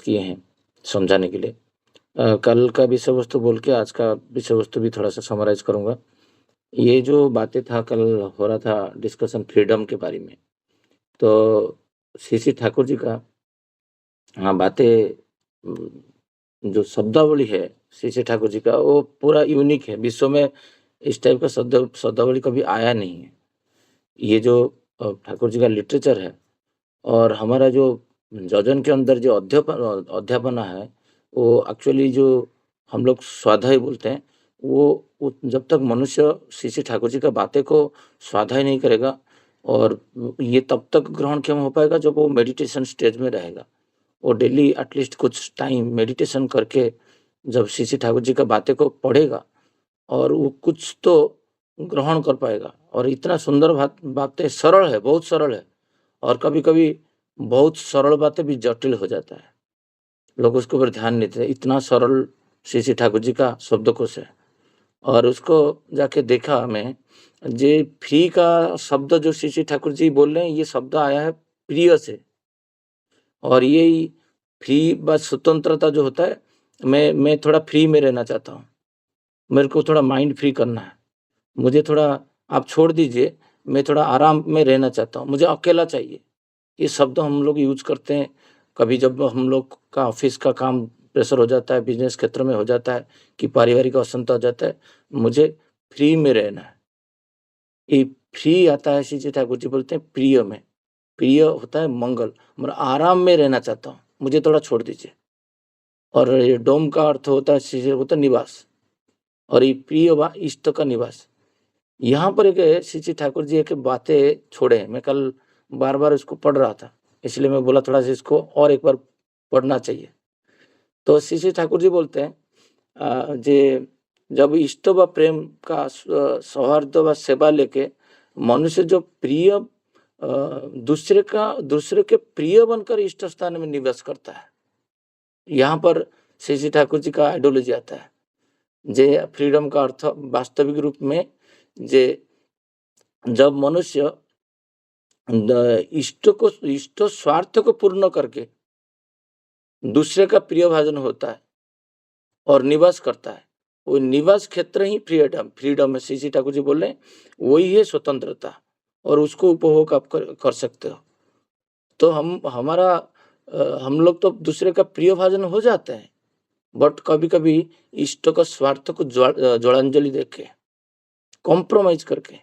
किए हैं समझाने के लिए। कल का विषय वस्तु बोल के आज का विषय वस्तु भी थोड़ा-सा समराइज़ करूँगा। ये जो बातें था कल हो रहा था डिस्कशन फ्रीडम के बारे में। तो श्री ठाकुर जी का हाँ, बातें जो शब्दावली है श्री ठाकुर जी का वो पूरा यूनिक है। विश्व में इस टाइप का शब्दावली कभी आया नहीं है। ये जो ठाकुर जी का लिटरेचर है और हमारा जो जजन के अंदर जो अध्यापना है, वो एक्चुअली जो हम लोग स्वाध्याय बोलते हैं, वो जब तक मनुष्य श्री ठाकुर जी का बातें को स्वाध्याय नहीं करेगा और ये तब तक ग्रहणक्षम हो पाएगा जब वो मेडिटेशन स्टेज में रहेगा। वो डेली एटलीस्ट कुछ टाइम मेडिटेशन करके जब श्री ठाकुर जी का बातें को पढ़ेगा और वो कुछ तो ग्रहण कर पाएगा और इतना सुंदर बातें सरल है, बहुत सरल है और कभी-कभी बहुत सरल बातें भी जटिल हो जाता है। लोग उसके ऊपर ध्यान नहीं देते, इतना सरल श्री ठाकुर जी का शब्दकोश है और उसको जाके देखा मैं, जे फ्री का शब्द जो श्री ठाकुर जी बोल रहे हैं, ये शब्द आया है प्रिय से और यही फ्री व स्वतंत्रता जो होता है, मैं थोड़ा फ्री में रहना चाहता हूँ। मेरे को थोड़ा माइंड फ्री करना है। मुझे थोड़ा आप छोड़ दीजिए, मैं थोड़ा आराम में रहना चाहता हूँ, मुझे अकेला चाहिए। ये शब्द हम लोग यूज़ करते हैं, कभी जब हम लोग का ऑफ़िस का काम प्रेशर हो जाता है, बिज़नेस क्षेत्र में हो जाता है कि पारिवारिक अशांति हो जाता है, मुझे फ्री में रहना है। ये फ्री आता है श्री ठाकुर जी बोलते हैं प्रिय में, प्रिय होता है मंगल, मैं आराम में रहना चाहता हूँ, मुझे थोड़ा छोड़ दीजिए। और ये डोम का अर्थ होता है श्री होता है निवास और ये प्रिय व इष्ट का निवास। यहाँ पर एक श्री ठाकुर जी एक बातें छोड़े हैं, मैं कल बार-बार इसको पढ़ रहा था, इसलिए मैं बोला थोड़ा-सा इसको और एक बार पढ़ना चाहिए। तो श्री ठाकुर जी बोलते हैं जे जब इष्ट व प्रेम का सौहार्द व सेवा लेके मनुष्य जो प्रिय दूसरे के प्रिय बनकर इष्ट स्थान में निवास करता है। यहाँ पर श्री ठाकुर जी का आइडियोलॉजी आता है। जे फ्रीडम का अर्थ वास्तविक रूप में जे जब मनुष्य इष्ट स्वार्थ को पूर्ण करके दूसरे का प्रियभाजन होता है और निवास करता है, वो निवास क्षेत्र ही फ्रीडम है। श्री ठाकुर जी बोल रहे हैं, वही है स्वतंत्रता और उसको उपभोग आप कर सकते हो। तो हम लोग तो दूसरे का प्रियभाजन हो जाते हैं, बट कभी-कभी इष्ट का स्वार्थ को जलांजलि देके, कॉम्प्रोमाइज़ करके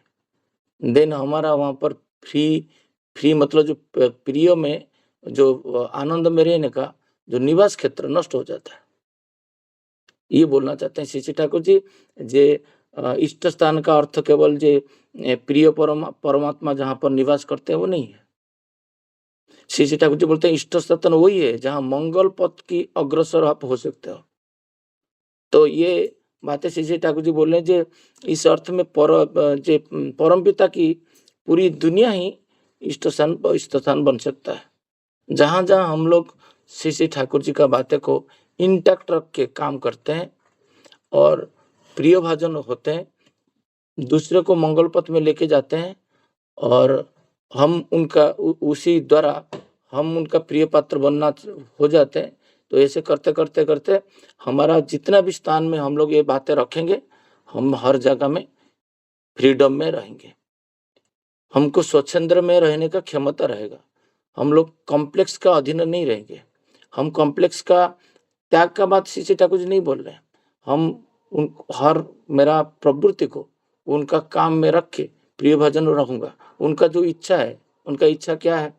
देन हमारा वहाँ पर फ्री मतलब जो प्रिय में जो आनंद में रहने का जो निवास क्षेत्र नष्ट हो जाता है। ये बोलना चाहते हैं श्री ठाकुर जी जे इष्ट स्थान का अर्थ केवल जे प्रिय परमात्मा जहाँ पर निवास करते हैं वो नहीं है। श्री ठाकुर जी बोलते हैं इष्ट स्थान वही है जहाँ मंगल पथ की अग्रसर आप हो सकते हो। तो ये बातें श्री ठाकुर जी बोल रहे हैं जे इस अर्थ में परमपिता की पूरी दुनिया ही इष्ट स्थान बन सकता है। जहाँ-जहाँ हम लोग श्री ठाकुर जी का बातें को इंटैक्ट रख के काम करते हैं और प्रियभाजन होते हैं, दूसरे को मंगल पथ में लेके जाते हैं और हम उनका उसी द्वारा हम उनका प्रिय पात्र बनना हो जाते हैं। तो ऐसे करते-करते हमारा जितना भी स्थान में हम लोग ये बातें रखेंगे, हम हर जगह में फ्रीडम में रहेंगे। हमको स्वच्छंद में रहने का क्षमता रहेगा। हम लोग कॉम्प्लेक्स का अधीन नहीं रहेंगे। हम कॉम्प्लेक्स का त्याग का बात श्री ठाकुर जी नहीं बोल रहे हैं। हम उन हर मेरा प्रवृत्ति को उनका काम में रख के प्रियभाजन रहूँगा। उनका जो इच्छा है, उनका इच्छा क्या है?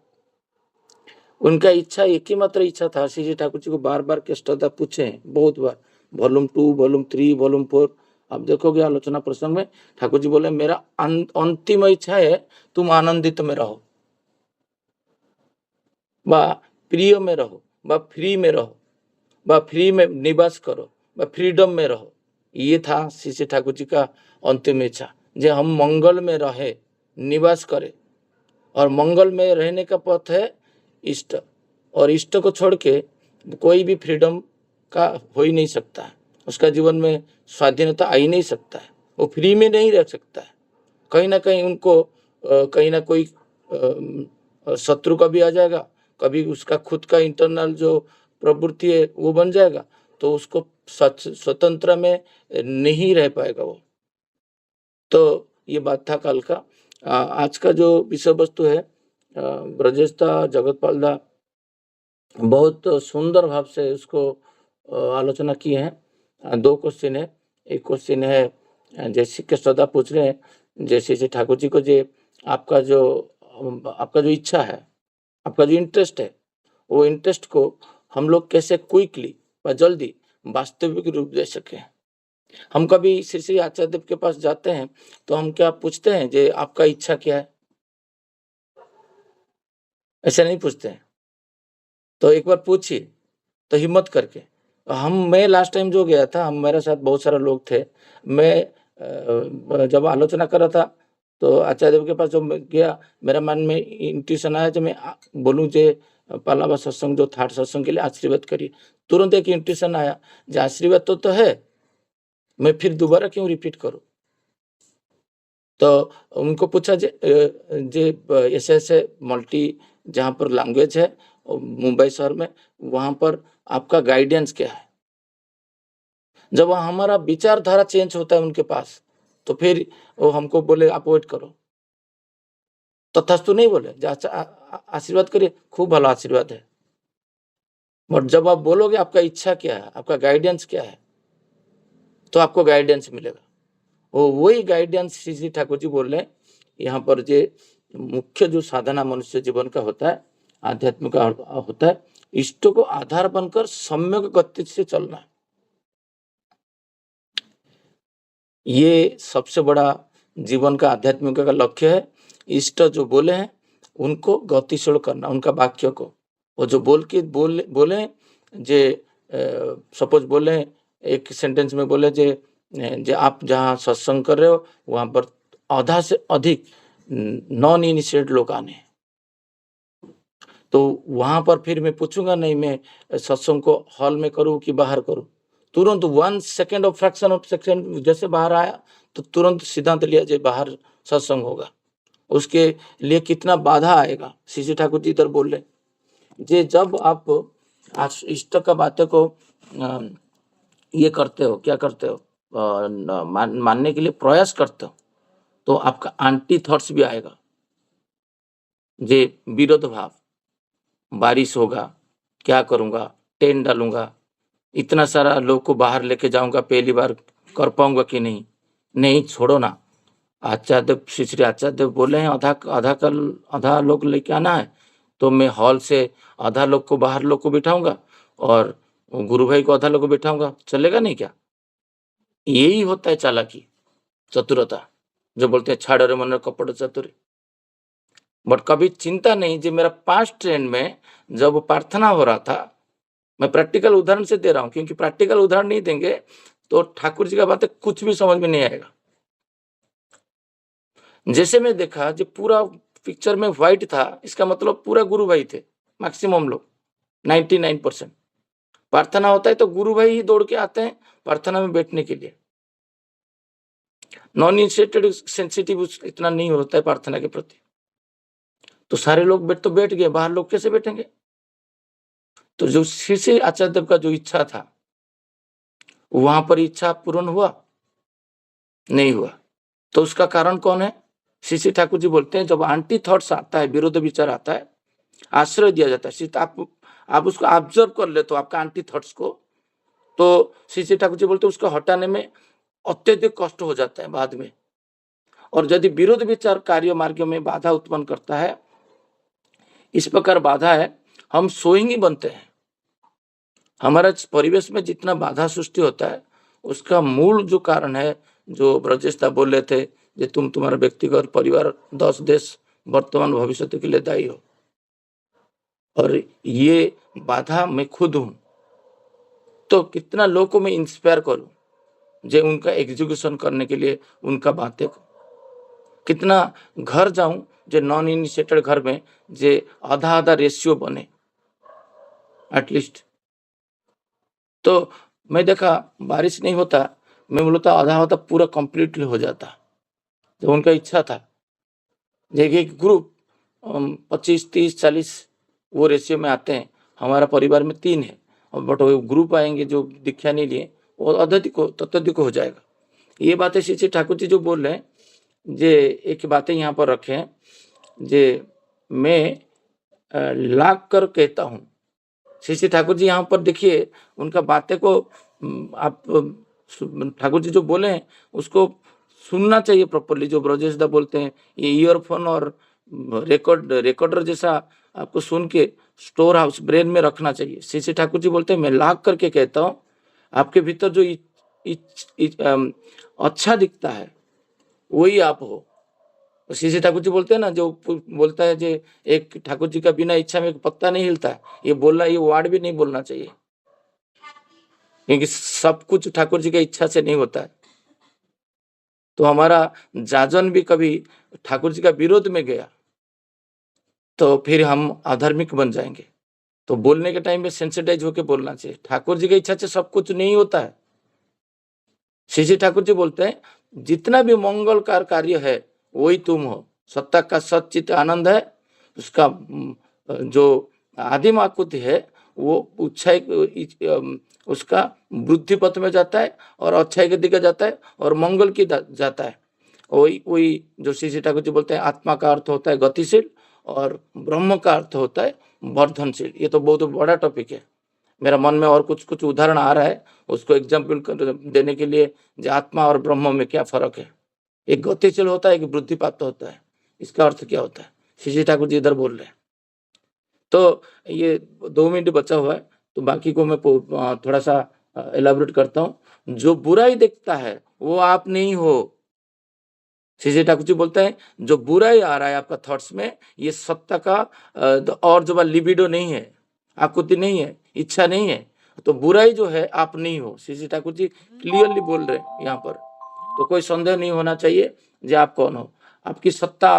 उनका इच्छा एक ही मात्र इच्छा था, श्री ठाकुर जी को बार-बार कृष्णदास पूछे हैं, बहुत बार। वॉल्यूम 2, वॉल्यूम 3, वॉल्यूम 4 आप देखोगे आलोचना प्रसंग में ठाकुर जी बोले मेरा अंतिम इच्छा है तुम आनंदित में रहो বা प्रिय में रहो বা फ्री में रहो বা फ्री में निवास करो বা फ्रीडम में रहो। ये था श्री ठाकुर जी का अंतिम इच्छा जे हम मंगल में रहे, निवास करें और मंगल में रहने का पथ है इष्ट और इष्ट को छोड़ के कोई भी फ्रीडम का हो ही नहीं सकता है। उसका जीवन में स्वाधीनता आ ही नहीं सकता है। वो फ्री में नहीं रह सकता है। कहीं न कहीं उनको कहीं न कोई शत्रु कभी आ जाएगा, कभी उसका खुद का इंटरनल जो प्रवृत्ति है वो बन जाएगा, तो उसको स्वतंत्र में नहीं रह पाएगा वो। तो ये बात था कल का। आज का जो विषय वस्तु है, ब्रजेश दा, जगतपाल दा बहुत सुंदर भाव से उसको आलोचना की है। 2 क्वेश्चन है। एक क्वेश्चन है, जैसे कि श्रद्धा पूछ रहे हैं, जैसे ठाकुर जी को जे आपका जो इच्छा है, आपका जो इंटरेस्ट है, वो इंटरेस्ट को हम लोग कैसे क्विकली व जल्दी वास्तविक रूप दे सकें। हम कभी श्री आचार्य देव के पास जाते हैं, तो हम क्या पूछते हैं जे आपका इच्छा क्या है? ऐसा नहीं पूछते हैं। तो एक बार पूछिए, तो हिम्मत करके। मैं लास्ट टाइम जो गया था, मेरे साथ बहुत सारे लोग थे। मैं जब आलोचना कर रहा था, तो आचार्य देव के पास जब मैं गया, मेरा मन में इंट्यूशन आया, जो मैं बोलूँ जे पहला सत्संग जो थर्ड सत्संग के लिए आशीर्वाद करिए। तुरंत एक इंट्यूशन आया, जो आशीर्वाद तो है, मैं फिर दोबारा क्यों रिपीट करूँ? तो उनको पूछा जे ऐसे-ऐसे मल्टी जहाँ पर लैंग्वेज है मुंबई शहर में, वहाँ पर आपका गाइडेंस क्या है? जब हमारा विचारधारा चेंज होता है उनके पास, तो फिर वो हमको बोले आप वेट करो। तथास्तु नहीं बोले, आशीर्वाद करिए, खूब भला आशीर्वाद है। बट जब आप बोलोगे आपका इच्छा क्या है, आपका गाइडेंस क्या है, तो आपको गाइडेंस मिलेगा। वही गाइडेंस श्री ठाकुर जी बोल रहे हैं यहाँ पर, जे मुख्य जो साधना मनुष्य जीवन का होता है, आध्यात्म का होता है, इष्ट को आधार बनकर सम्यक गति से चलना। ये सबसे बड़ा जीवन का आध्यात्मिक का लक्ष्य है। इष्ट जो बोले हैं उनको गतिशील करना, उनका वाक्य को। वो जो बोले जे सपोज बोले एक सेंटेंस में बोले जे आप जहाँ सत्संग कर रहे हो वहाँ पर आधा से अधिक नॉन इनिशिएटेड लोग आने हैं, तो वहाँ पर फिर मैं पूछूंगा नहीं मैं सत्संग को हॉल में करूँ कि बाहर करूँ। तुरंत 1 second of fraction of second जैसे बाहर आया, तो तुरंत सिद्धांत लिया जाए बाहर सत्संग होगा। उसके लिए कितना बाधा आएगा। श्री ठाकुर जी इधर बोल रहे जे जब आप इष्ट का बातें को ये करते हो, क्या करते हो, मानने के लिए प्रयास करते हो, तो आपका एंटी थॉट्स भी आएगा, जे विरोध भाव। बारिश होगा, क्या करूंगा, टेंट डालूंगा, इतना सारा लोग को बाहर लेके जाऊंगा, पहली बार कर पाऊंगा कि नहीं? नहीं, छोड़ो ना। आचार्य देव, श्री आचार्य देव बोले हैं आधा लोग लेके आना है, तो मैं हॉल से आधा लोग को बाहर लोग को बिठाऊंगा और गुरु भाई को आधा लोग को बिठाऊंगा। चलेगा नहीं क्या? यही होता है चालाकी, चतुरता, जो बोलते हैं छाड़ रे मन कपड़ चतुर। बट कभी चिंता नहीं, जो मेरा 5 ट्रेन में जब प्रार्थना हो रहा था, मैं प्रैक्टिकल उदाहरण से दे रहा हूँ, क्योंकि प्रैक्टिकल उदाहरण नहीं देंगे तो ठाकुर जी का बातें कुछ भी समझ में नहीं आएगा। जैसे मैं देखा जो पूरा पिक्चर में व्हाइट था, इसका मतलब पूरा गुरु भाई थे, मैक्सिमम लोग 99%। प्रार्थना होता है तो गुरु भाई ही दौड़ के आते हैं प्रार्थना में बैठने के लिए। नॉन इनिशिएटेड सेंसिटिव इतना नहीं होता है प्रार्थना के प्रति, तो सारे लोग बैठ गए, बाहर लोग कैसे बैठेंगे? तो जो श्री आचार्य देव का जो इच्छा था, वहां पर इच्छा पूर्ण हुआ? नहीं हुआ। तो उसका कारण कौन है? श्री ठाकुर जी बोलते हैं जब एंटी थॉट्स आता है, विरोध विचार आता है, आश्रय दिया जाता है। आप उसको ऑब्जर्व कर ले तो आपका एंटी थॉट्स को, तो श्री ठाकुर जी बोलते हैं उसको हटाने में अत्यधिक कष्ट हो जाता है बाद में। और यदि विरोध विचार कार्य मार्ग में बाधा उत्पन्न करता है, इस प्रकार बाधा है, हम सोएंगी बनते हैं। हमारा परिवेश में जितना बाधा सृष्टि होता है, उसका मूल जो कारण है, जो ब्रजेश दा बोल रहे थे, जे तुम्हारा व्यक्तिगत, परिवार, 10 देश, वर्तमान भविष्य के लिए दायी हो। और ये बाधा मैं खुद हूं, तो कितना लोगों को मैं इंस्पायर करूं, जे उनका एग्जीक्यूशन करने के लिए उनका बातें को। कितना घर जाऊं जो नॉन इनिशिएटेड घर में, जे आधा रेशियो बने एटलीस्ट। तो मैं देखा बारिश नहीं होता, मैं बोलता आधा पूरा कंप्लीटली हो जाता, जो उनका इच्छा था। देखिए ग्रुप 25, 30, 40 वो रेशियो में आते हैं। हमारा परिवार में 3 है, बट वो ग्रुप आएंगे जो दीक्षा नहीं लिए, वो तत्वधिक हो जाएगा। ये बातें श्री श्री ठाकुर जी जो बोल रहे हैं, जे एक बातें यहाँ पर रखें, जे मैं लाख कर कहता हूँ। श्री श्री ठाकुर जी यहाँ पर देखिए, उनका बातें को आप ठाकुर जी जो बोले हैं उसको सुनना चाहिए प्रॉपरली। जो ब्रजेश दा बोलते हैं, ये ईयरफोन और रिकॉर्डर जैसा आपको सुन के स्टोर हाउस ब्रेन में रखना चाहिए। श्री श्री ठाकुर जी बोलते हैं, मैं लाख करके कहता हूँ, आपके भीतर जो अच्छा दिखता है वही आप हो। श्री श्री ठाकुर जी बोलते हैं ना, जो बोलता है, जे एक ठाकुर जी का बिना इच्छा में एक पत्ता नहीं हिलता, ये बोलना, ये वर्ड भी नहीं बोलना चाहिए, क्योंकि सब कुछ ठाकुर जी की इच्छा से नहीं होता है। तो हमारा जाजन भी कभी ठाकुर जी का विरोध में गया तो फिर हम अधार्मिक बन जाएंगे। तो बोलने के टाइम में सेंसिटाइज होकर बोलना चाहिए। ठाकुर जी की इच्छा से सब कुछ नहीं होता है। श्री श्री ठाकुर जी बोलते हैं, जितना भी मंगलकार कार्य है वही तुम हो। सत्ता का सच्चित आनंद है, उसका जो आदिम आकृति है वो उसका वृद्धि पथ में जाता है और अच्छाई के दिखे जाता है और मंगल की जाता है। वही वही जो श्री श्री ठाकुर जी बोलते हैं, आत्मा का अर्थ होता है गतिशील और ब्रह्म का अर्थ होता है वर्धनशील। ये तो बहुत बड़ा टॉपिक है। मेरा मन में और कुछ कुछ उदाहरण आ रहा है, उसको एग्जाम्पल देने के लिए, जो आत्मा और ब्रह्म में क्या फर्क है। एक गतिशील होता है, एक वृद्धिपात होता है। इसका अर्थ क्या होता है, श्री श्री ठाकुर जी इधर बोल रहे हैं। तो ये 2 मिनट बचा हुआ है, तो बाकी को मैं थोड़ा सा एलाबोरेट करता हूँ। जो बुराई देखता है वो आप नहीं हो। श्री श्री ठाकुर जी बोलते हैं, जो बुराई आ रहा है आपका थॉट्स में, ये सत्ता का और जो लिबिडो नहीं है, आकुति नहीं है, इच्छा नहीं है। तो बुराई जो है आप नहीं हो। श्री श्री ठाकुर जी क्लियरली बोल रहे हैं यहाँ पर। तो कोई संदेह नहीं होना चाहिए कि आप कौन हो। आपकी सत्ता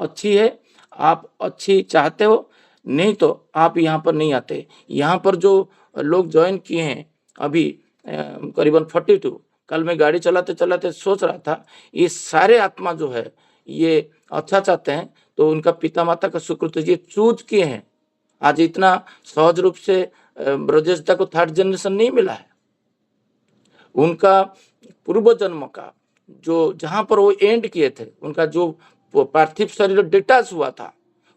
अच्छी है, आप अच्छी चाहते हो, नहीं तो आप यहाँ पर नहीं आते। यहाँ पर जो लोग ज्वाइन किए हैं अभी करीबन 42, कल मैं गाड़ी चलाते चलाते सोच रहा था, ये सारे आत्मा जो है ये अच्छा चाहते हैं, तो उनका पिता माता का सुकृत ये चूज किए हैं। आज इतना सहज रूप से ब्रजेश दा को 3rd जनरेशन नहीं मिला है। उनका पूर्व जन्म का जो जहां पर वो एंड किए थे, उनका जो पार्थिव शरीर डिटैच हुआ था,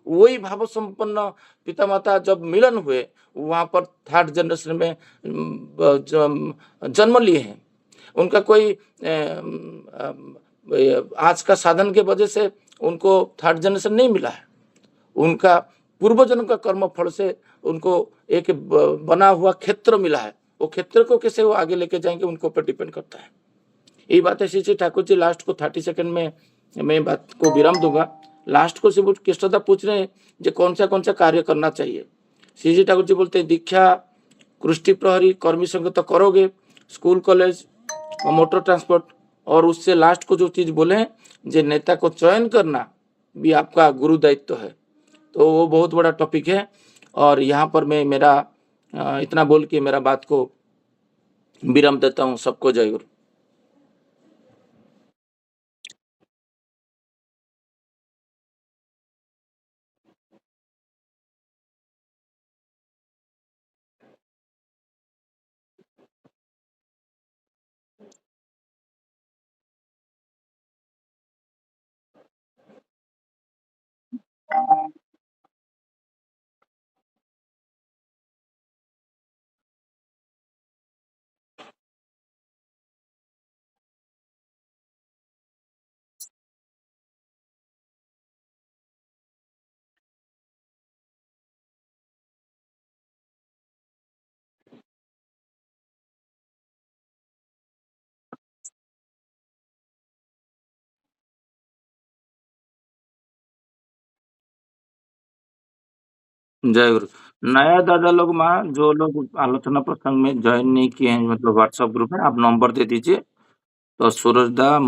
वही भाव संपन्न पिता माता जब मिलन हुए, वहां पर 3rd जनरेशन में जन्म लिए हैं। उनका कोई आज का साधन के वजह से उनको 3rd जनरेशन नहीं मिला है। उनका पूर्व जन्म का कर्म फल से उनको एक बना हुआ क्षेत्र मिला है। वो क्षेत्र को कैसे वो आगे लेके जाएंगे, उनको ऊपर डिपेंड करता है। यही बात है। श्री श्री ठाकुर जी लास्ट को 30 सेकंड में मैं बात को विराम दूंगा। लास्ट को सिर्फ कृष्णदा पूछ रहे हैं जो कौन सा कार्य करना चाहिए। श्री श्री ठाकुर जी बोलते हैं, दीक्षा, कृष्टि प्रहरी, कर्मी संघ तो करोगे, स्कूल कॉलेज और मोटर ट्रांसपोर्ट, और उससे लास्ट को जो चीज बोले हैं, जो नेता को चयन करना भी आपका गुरु दायित्व है। तो वो बहुत बड़ा टॉपिक है। और यहाँ पर मैं मेरा इतना बोल के मेरा बात को विराम देता हूँ। सबको जय गुरु। जय गुरु। नया दादा लोग जो लोग आलोचना प्रसंग में ज्वाइन नहीं किए हैं, मतलब व्हाट्सएप ग्रुप में, आप नंबर दे दीजिए। तो सूरज दा